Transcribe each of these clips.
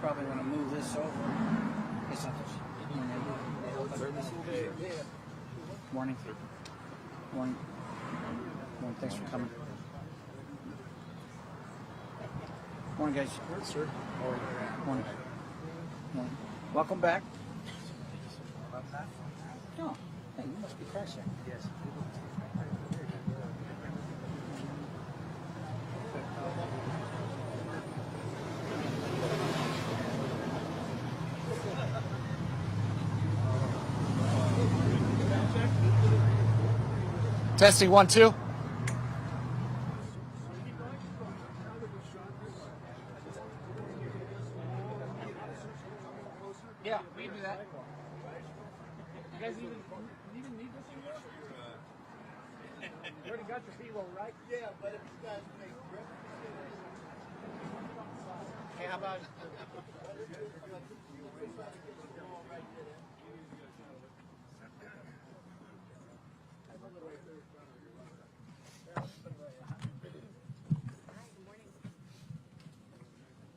probably want to move this over. Hey, Santos. Morning. Morning. Morning. Thanks for coming. Morning, guys. Good, sir. Morning. Morning. Welcome back. Oh, hey, you must be Carson. Yes. Testing 1, 2. Yeah, we can do that. You guys even need this anymore? You already got your B-roll, right? Yeah, but if you guys make grip, Hey, how about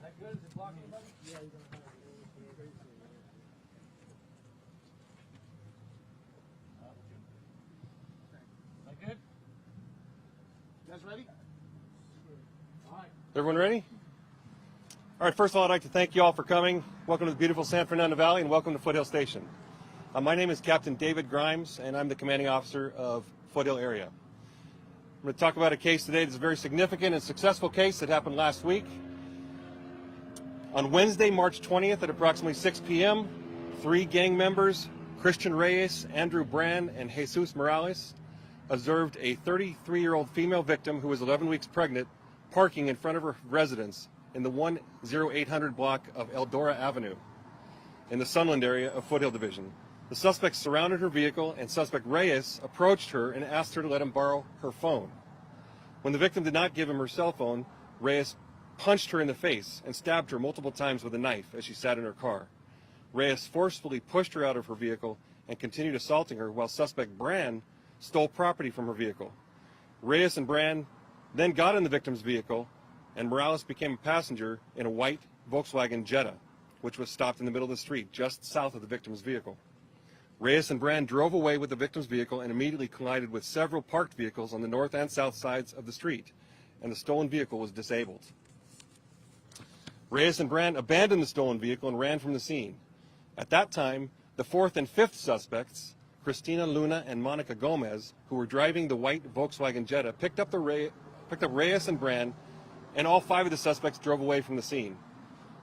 That good? Is it blocking anybody? Yeah, you don't have That good? You guys ready? All right. Everyone ready? All right, first of all, I'd like to thank you all for coming. Welcome to the beautiful San Fernando Valley and welcome to Foothill Station. My name is Captain David Grimes and I'm the commanding officer of Foothill area. I'm going to talk about a case today that's a very significant and successful case that happened last week. On Wednesday, March 20th at approximately 6 p.m., 3 gang members, Christian Reyes, Andrew Brand, and Jesus Morales, observed a 33-year-old female victim who was 11 weeks pregnant parking in front of her residence in the 10800 block of Eldora Avenue in the Sunland area of Foothill Division. The suspects surrounded her vehicle and suspect Reyes approached her and asked her to let him borrow her phone. When the victim did not give him her cell phone, Reyes punched her in the face and stabbed her multiple times with a knife as she sat in her car. Reyes forcefully pushed her out of her vehicle and continued assaulting her while suspect Brand stole property from her vehicle. Reyes and Brand then got in the victim's vehicle and Morales became a passenger in a white Volkswagen Jetta, which was stopped in the middle of the street just south of the victim's vehicle. Reyes and Brand drove away with the victim's vehicle and immediately collided with several parked vehicles on the north and south sides of the street, and the stolen vehicle was disabled. Reyes and Brand abandoned the stolen vehicle and ran from the scene. At that time, the 4th and 5th suspects, Cristina Luna and Monica Gomez, who were driving the white Volkswagen Jetta, picked up Reyes and Brand, and all 5 of the suspects drove away from the scene.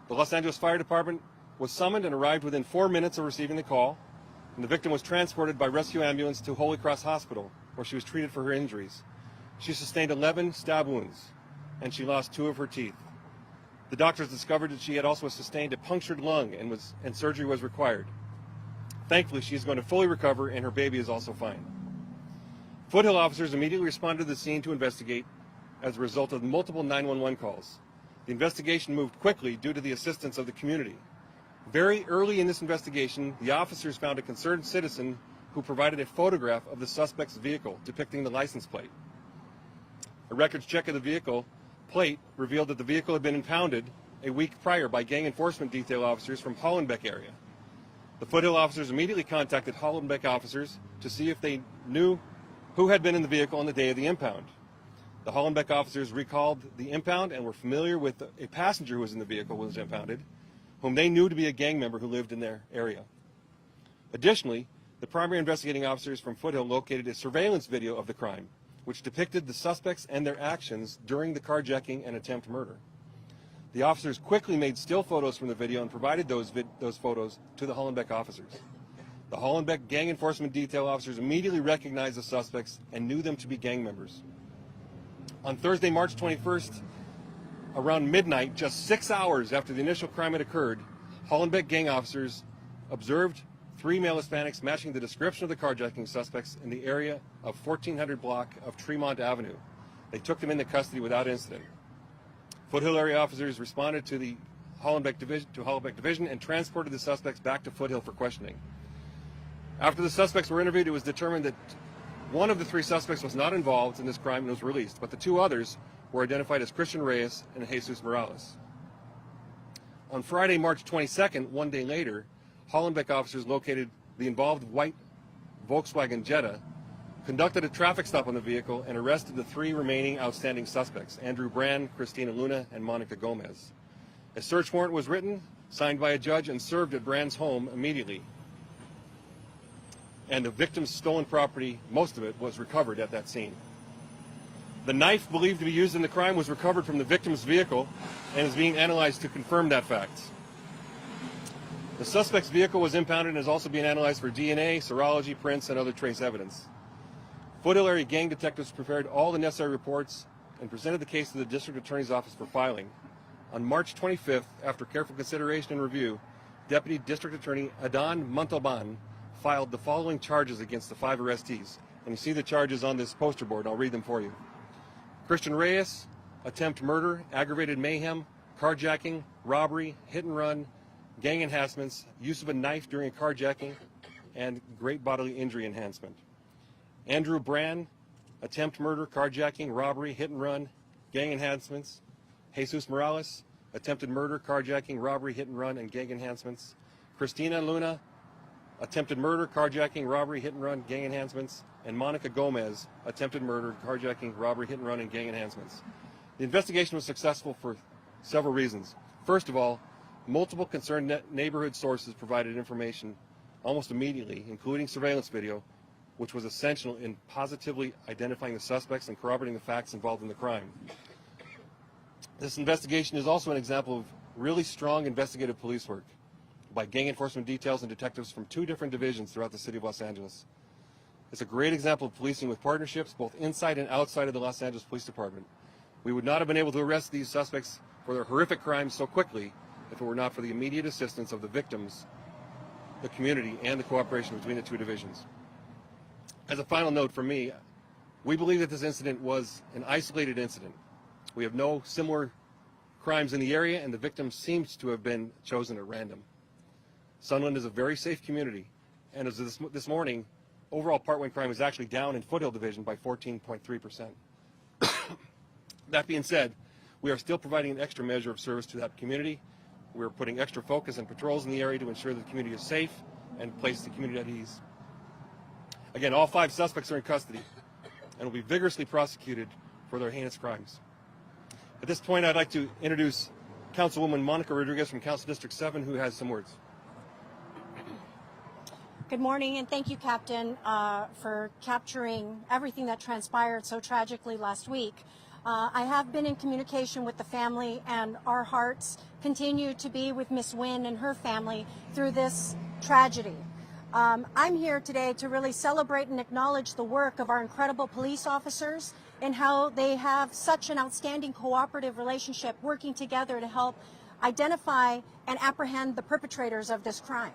The Los Angeles Fire Department was summoned and arrived within 4 minutes of receiving the call, and the victim was transported by rescue ambulance to Holy Cross Hospital, where she was treated for her injuries. She sustained 11 stab wounds, and she lost 2 of her teeth. The doctors discovered that she had also sustained a punctured lung and surgery was required. Thankfully, she is going to fully recover, and her baby is also fine. Foothill officers immediately responded to the scene to investigate as a result of multiple 911 calls. The investigation moved quickly due to the assistance of the community. Very early in this investigation, the officers found a concerned citizen who provided a photograph of the suspect's vehicle depicting the license plate. A records check of the vehicle plate revealed that the vehicle had been impounded a week prior by gang enforcement detail officers from Hollenbeck area. The Foothill officers immediately contacted Hollenbeck officers to see if they knew who had been in the vehicle on the day of the impound. The Hollenbeck officers recalled the impound and were familiar with a passenger who was in the vehicle when it was impounded, whom they knew to be a gang member who lived in their area. Additionally, the primary investigating officers from Foothill located a surveillance video of the crime, which depicted the suspects and their actions during the carjacking and attempt murder. The officers quickly made still photos from the video and provided those photos to the Hollenbeck officers. The Hollenbeck gang enforcement detail officers immediately recognized the suspects and knew them to be gang members. On Thursday, March 21st, around midnight, just 6 hours after the initial crime had occurred, Hollenbeck gang officers observed 3 male Hispanics matching the description of the carjacking suspects in the area of 1400 block of Tremont Avenue. They took them into custody without incident. Foothill area officers responded to the Hollenbeck Division and transported the suspects back to Foothill for questioning. After the suspects were interviewed, it was determined that one of the 3 suspects was not involved in this crime and was released, but the 2 others were identified as Christian Reyes and Jesus Morales. On Friday, March 22nd, one day later, Hollenbeck officers located the involved white Volkswagen Jetta, conducted a traffic stop on the vehicle, and arrested the 3 remaining outstanding suspects, Andrew Brand, Christina Luna, and Monica Gomez. A search warrant was written, signed by a judge, and served at Brand's home immediately. And the victim's stolen property, most of it, was recovered at that scene. The knife believed to be used in the crime was recovered from the victim's vehicle and is being analyzed to confirm that fact. The suspect's vehicle was impounded and is also being analyzed for DNA, serology, prints, and other trace evidence. Foothill area gang detectives prepared all the necessary reports and presented the case to the District Attorney's Office for filing. On March 25th, after careful consideration and review, Deputy District Attorney Adan Montalban filed the following charges against the 5 arrestees. And you see the charges on this poster board. I'll read them for you. Christian Reyes, attempt murder, aggravated mayhem, carjacking, robbery, hit and run, gang enhancements, use of a knife during a carjacking, and great bodily injury enhancement. Andrew Brand, attempt murder, carjacking, robbery, hit and run, gang enhancements. Jesus Morales, attempted murder, carjacking, robbery, hit and run, and gang enhancements. Christina Luna, attempted murder, carjacking, robbery, hit and run, gang enhancements. And Monica Gomez, attempted murder, carjacking, robbery, hit and run, and gang enhancements. The investigation was successful for several reasons. First of all, multiple concerned neighborhood sources provided information almost immediately, including surveillance video, which was essential in positively identifying the suspects and corroborating the facts involved in the crime. This investigation is also an example of really strong investigative police work by gang enforcement details and detectives from 2 different divisions throughout the city of Los Angeles. It's a great example of policing with partnerships both inside and outside of the Los Angeles Police Department. We would not have been able to arrest these suspects for their horrific crimes so quickly if it were not for the immediate assistance of the victims, the community, and the cooperation between the 2 divisions. As a final note from me, we believe that this incident was an isolated incident. We have no similar crimes in the area, and the victim seems to have been chosen at random. Sunland is a very safe community, and as of this morning, overall part-1 crime is actually down in Foothill Division by 14.3%. That being said, we are still providing an extra measure of service to that community. We're putting extra focus and patrols in the area to ensure that the community is safe and place the community at ease. Again, all 5 suspects are in custody and will be vigorously prosecuted for their heinous crimes. At this point, I'd like to introduce Councilwoman Monica Rodriguez from Council District 7, who has some words. Good morning, and thank you, Captain, for capturing everything that transpired so tragically last week. I have been in communication with the family, and our hearts continue to be with Miss Wynn and her family through this tragedy. I'm here today to really celebrate and acknowledge the work of our incredible police officers and how they have such an outstanding cooperative relationship working together to help identify and apprehend the perpetrators of this crime.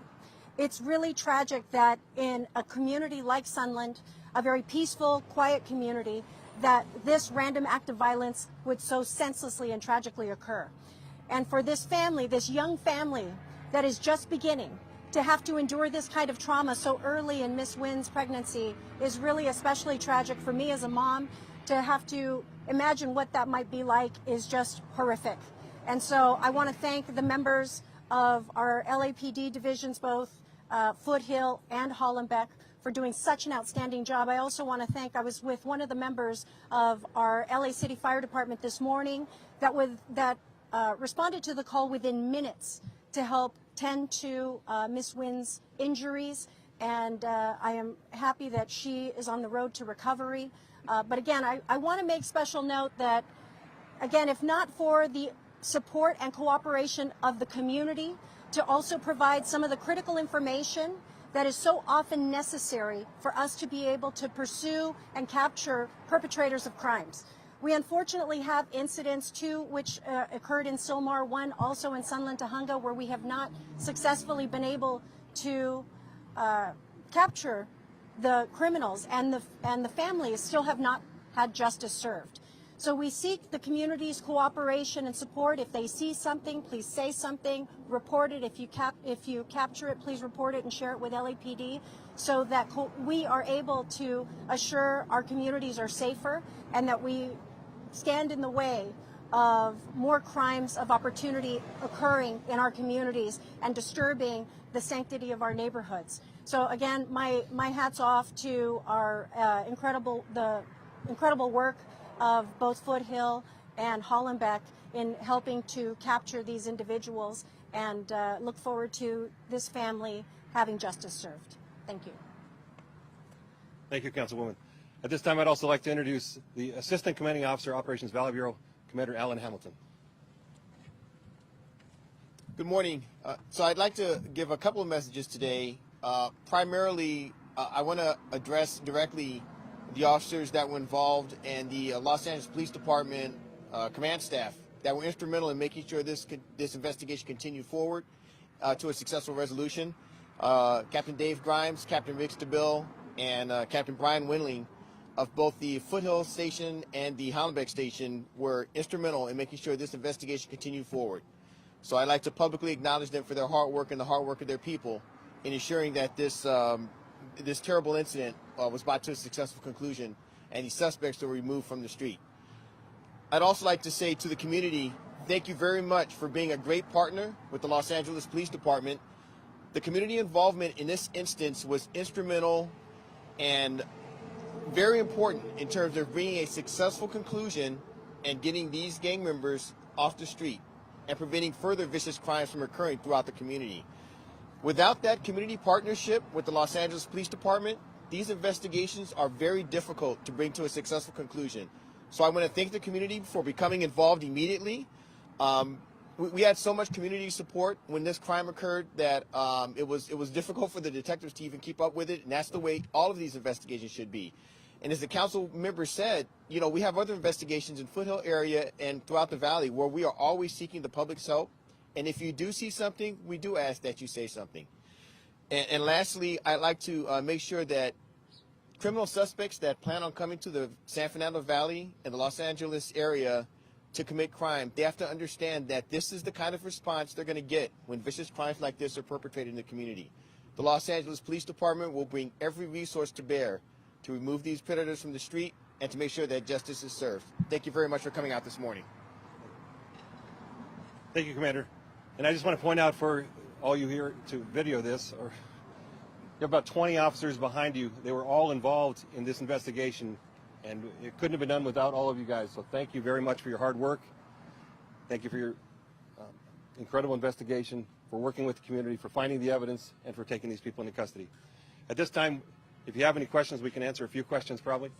It's really tragic that in a community like Sunland, a very peaceful, quiet community, that this random act of violence would so senselessly and tragically occur. And for this family, this young family that is just beginning to have to endure this kind of trauma so early in Miss Wynn's pregnancy is really especially tragic. For me as a mom, to have to imagine what that might be like is just horrific. And so I want to thank the members of our LAPD divisions, both Foothill and Hollenbeck, for doing such an outstanding job. I also want to thank, I was with one of the members of our LA City Fire Department this morning that responded to the call within minutes to help tend to Miss Wynn's injuries, and I am happy that she is on the road to recovery. But again, I want to make special note that, again, if not for the support and cooperation of the community to also provide some of the critical information that is so often necessary for us to be able to pursue and capture perpetrators of crimes. We unfortunately have incidents, 2 which occurred in Sylmar, 1 also in Sunland, Tujunga, where we have not successfully been able to capture the criminals, and the families still have not had justice served. So we seek the community's cooperation and support. If they see something, please say something, report it. If you capture it, please report it and share it with LAPD so that we are able to assure our communities are safer and that we stand in the way of more crimes of opportunity occurring in our communities and disturbing the sanctity of our neighborhoods. So again, my hats off to our incredible work of both Foothill and Hollenbeck in helping to capture these individuals, and look forward to this family having justice served. Thank you. Thank you, Councilwoman. At this time, I'd also like to introduce the Assistant Commanding Officer, Operations Valley Bureau, Commander Alan Hamilton. Good morning. So I'd like to give a couple of messages today. Primarily, I want to address directly the officers that were involved and the Los Angeles Police Department command staff that were instrumental in making sure this investigation continued forward to a successful resolution. Captain Dave Grimes, Captain Rick Stabile, and Captain Brian Windling of both the Foothill Station and the Hollenbeck Station were instrumental in making sure this investigation continued forward. So I'd like to publicly acknowledge them for their hard work and the hard work of their people in ensuring that this terrible incident was brought to a successful conclusion and the suspects were removed from the street. I'd also like to say to the community, thank you very much for being a great partner with the Los Angeles Police Department. The community involvement in this instance was instrumental and very important in terms of bringing a successful conclusion and getting these gang members off the street and preventing further vicious crimes from occurring throughout the community. Without that community partnership with the Los Angeles Police Department, these investigations are very difficult to bring to a successful conclusion. So I want to thank the community for becoming involved immediately. We had so much community support when this crime occurred that it was difficult for the detectives to even keep up with it, and that's the way all of these investigations should be. And as the council member said, you know, we have other investigations in Foothill area and throughout the valley where we are always seeking the public's help. And if you do see something, we do ask that you say something. And lastly, I'd like to make sure that criminal suspects that plan on coming to the San Fernando Valley and the Los Angeles area to commit crime, they have to understand that this is the kind of response they're going to get when vicious crimes like this are perpetrated in the community. The Los Angeles Police Department will bring every resource to bear to remove these predators from the street and to make sure that justice is served. Thank you very much for coming out this morning. Thank you, Commander. And I just want to point out for all you here to video this, you have about 20 officers behind you. They were all involved in this investigation, and it couldn't have been done without all of you guys. So thank you very much for your hard work. Thank you for your incredible investigation, for working with the community, for finding the evidence, and for taking these people into custody. At this time, if you have any questions, we can answer a few questions probably.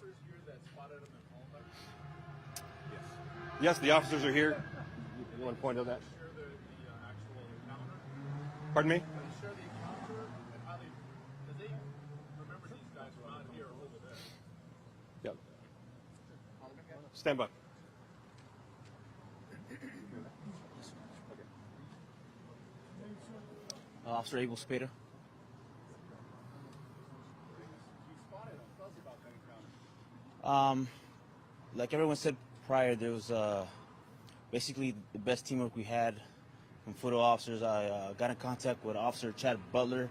Yes, the officers are here. You want to point out that? Pardon me? Yep. Stand by. Officer Abel Spada. Like everyone said prior, there was basically the best teamwork we had from Foothill officers. I got in contact with Officer Chad Butler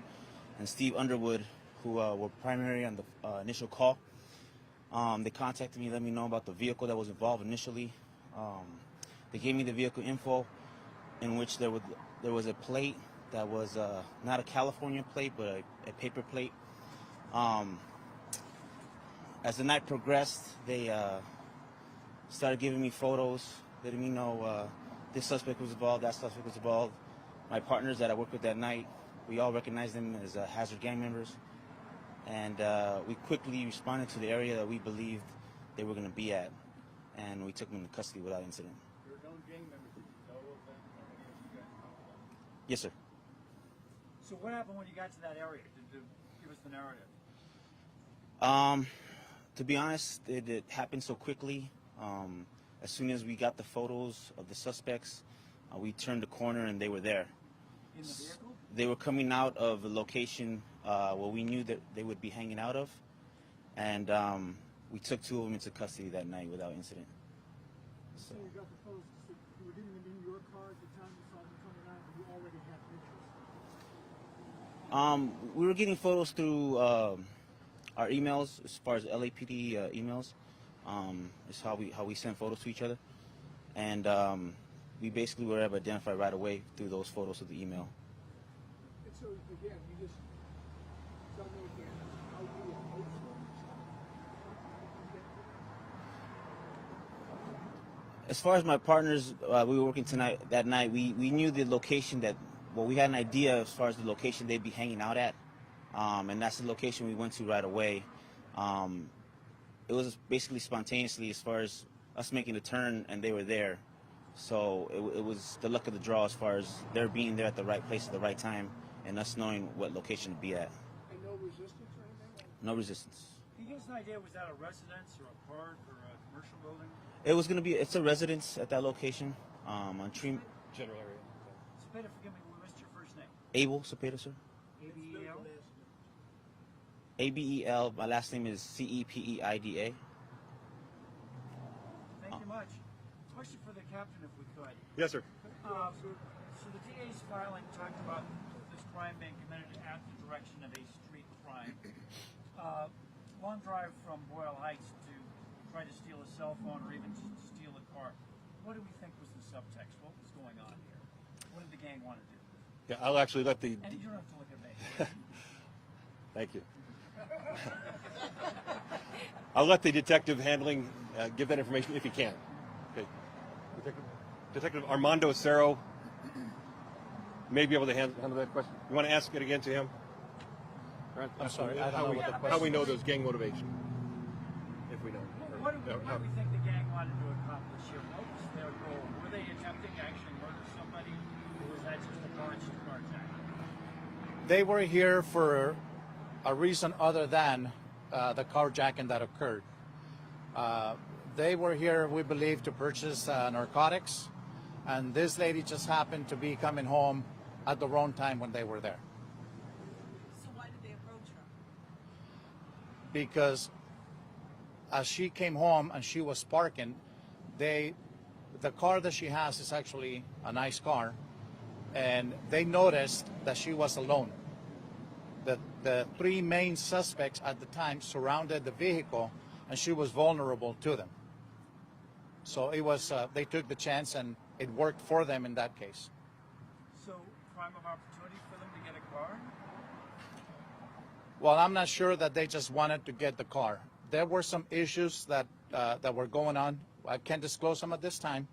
and Steve Underwood, who were primary on the initial call. They contacted me, let me know about the vehicle that was involved initially. They gave me the vehicle info, in which there was a plate that was not a California plate, but a paper plate. As the night progressed, they started giving me photos, letting me know this suspect was involved, that suspect was involved. My partners that I worked with that night, we all recognized them as hazard gang members. And we quickly responded to the area that we believed they were going to be at. And we took them into custody without incident. There were known gang members. Did you know of them? Or any of you guys know of them? Yes, sir. So what happened when you got to that area? Give us the narrative. To be honest, it happened so quickly. As soon as we got the photos of the suspects, we turned the corner and they were there. In the vehicle? They were coming out of a location where we knew that they would be hanging out of, and we took two of them into custody that night without incident. So You got the photos. You were in your car at the time you saw them coming out, and you already had pictures. we were getting photos through our emails, as far as LAPD emails. Is how we send photos to each other. and we basically were able to identify right away through those photos of the email. And so again, you just tell me again how you approach them. As far as my partners, we were working that night. We knew the location we had an idea as far as the location they'd be hanging out at, and that's the location we went to right away. It was basically spontaneously as far as us making a turn and they were there. So it was the luck of the draw as far as their being there at the right place at the right time and us knowing what location to be at. And no resistance or anything? No resistance. Can you give us an idea, was that a residence or a park or a commercial building? It's a residence at that location, on Tree. General area. Cepeda, forgive me, we missed your first name. Abel Cepeda, sir. ABEL? ABEL. My last name is CEPEIDA. Thank you much. Question for the captain, if we could. Yes, sir. So the DA's filing talked about this crime being committed at the direction of a street crime. Long drive from Boyle Heights to try to steal a cell phone or even to steal a car. What do we think was the subtext? What was going on here? What did the gang want to do? Yeah, I'll actually let the. And you don't have to look at me. Thank you. I'll let the detective handling give that information if he can. Okay. Detective Armando Acero may be able to handle that question. You want to ask it again to him? I'm sorry, I don't know what the question How we know there's gang motivation, if we know. What do we think the gang wanted to accomplish here? What was their goal? Were they attempting to actually murder somebody, or was that just a carjacking? They were here for a reason other than the carjacking that occurred. They were here, we believe, to purchase narcotics, and this lady just happened to be coming home at the wrong time when they were there. So why did they approach her? Because as she came home and she was parking, the car that she has is actually a nice car, and they noticed that she was alone. The three main suspects at the time surrounded the vehicle, and she was vulnerable to them. So it was they took the chance, and it worked for them in that case. So, crime of opportunity for them to get a car? Well, I'm not sure that they just wanted to get the car. There were some issues that were going on. I can't disclose them at this time.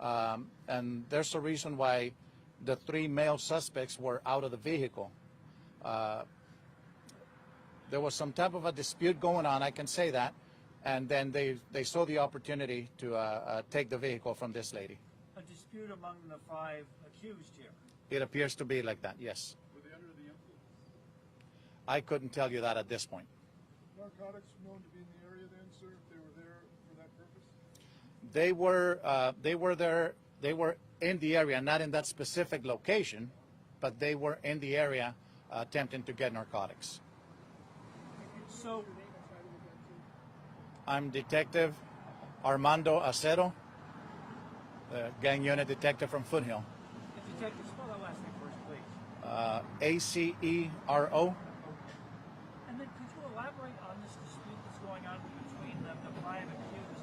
And there's a reason why the three male suspects were out of the vehicle. There was some type of a dispute going on, I can say that. And then they saw the opportunity to take the vehicle from this lady. A dispute among the 5 accused here. It appears to be like that, yes. Were they under the influence? I couldn't tell you that at this point. Narcotics known to be in the area then, sir, if they were there for that purpose? They were there. They were in the area, not in that specific location, but they were in the area attempting to get narcotics. So, I'm Detective Armando Acero, the gang unit detective from Foothill. detective, spell that last name first, please. Acero. And then could you elaborate on this dispute that's going on between the 5 accused?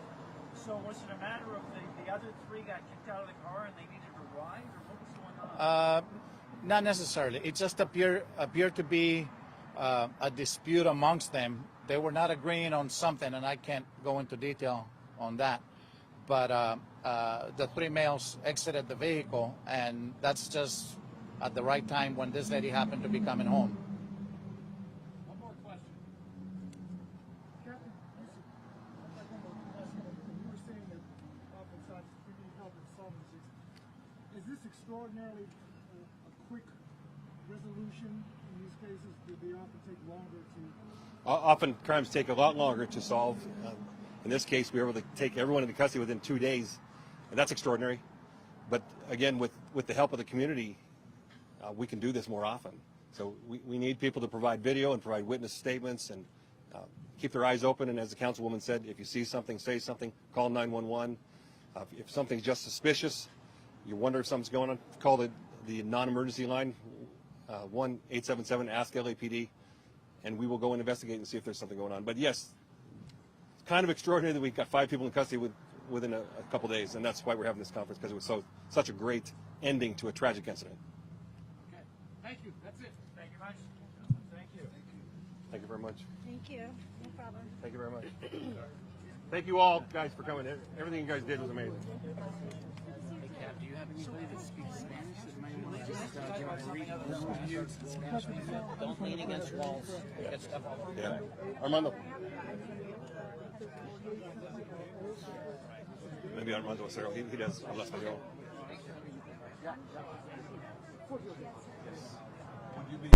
So was it a matter of the other 3 got kicked out of the car and they needed a ride, or what was going on? Not necessarily. It just appeared to be a dispute amongst them. They were not agreeing on something, and I can't go into detail on that. But the 3 males exited the vehicle, and that's just at the right time when this lady happened to be coming home. One more question. Captain, listen, like on the last one, you were saying that oftentimes we need help in solving this. Is this extraordinarily a quick resolution in these cases? Do they often take longer to... Often crimes take a lot longer to solve. In this case, we were able to take everyone into custody within 2 days, and that's extraordinary. But again, with the help of the community, we can do this more often. So we need people to provide video and provide witness statements and keep their eyes open. And as the councilwoman said, if you see something, say something, call 911. If something's just suspicious, you wonder if something's going on, call the non-emergency line, 1-877-ASK-LAPD, and we will go and investigate and see if there's something going on. But yes, it's kind of extraordinary that we've got 5 people in custody within a couple days, and that's why we're having this conference, because it was such a great ending to a tragic incident. Okay. Thank you. That's it. Thank you much. Thank you. Thank you very much. Thank you. No problem. Thank you very much. Thank you all, guys, for coming. Everything you guys did was amazing. Do you have anybody that speaks Spanish that might want to just give a brief overview of the Spanish movement? Don't lean against walls. Get stuff all over. Yeah. Armando. Maybe Armando Acero. He does habla español. Would you be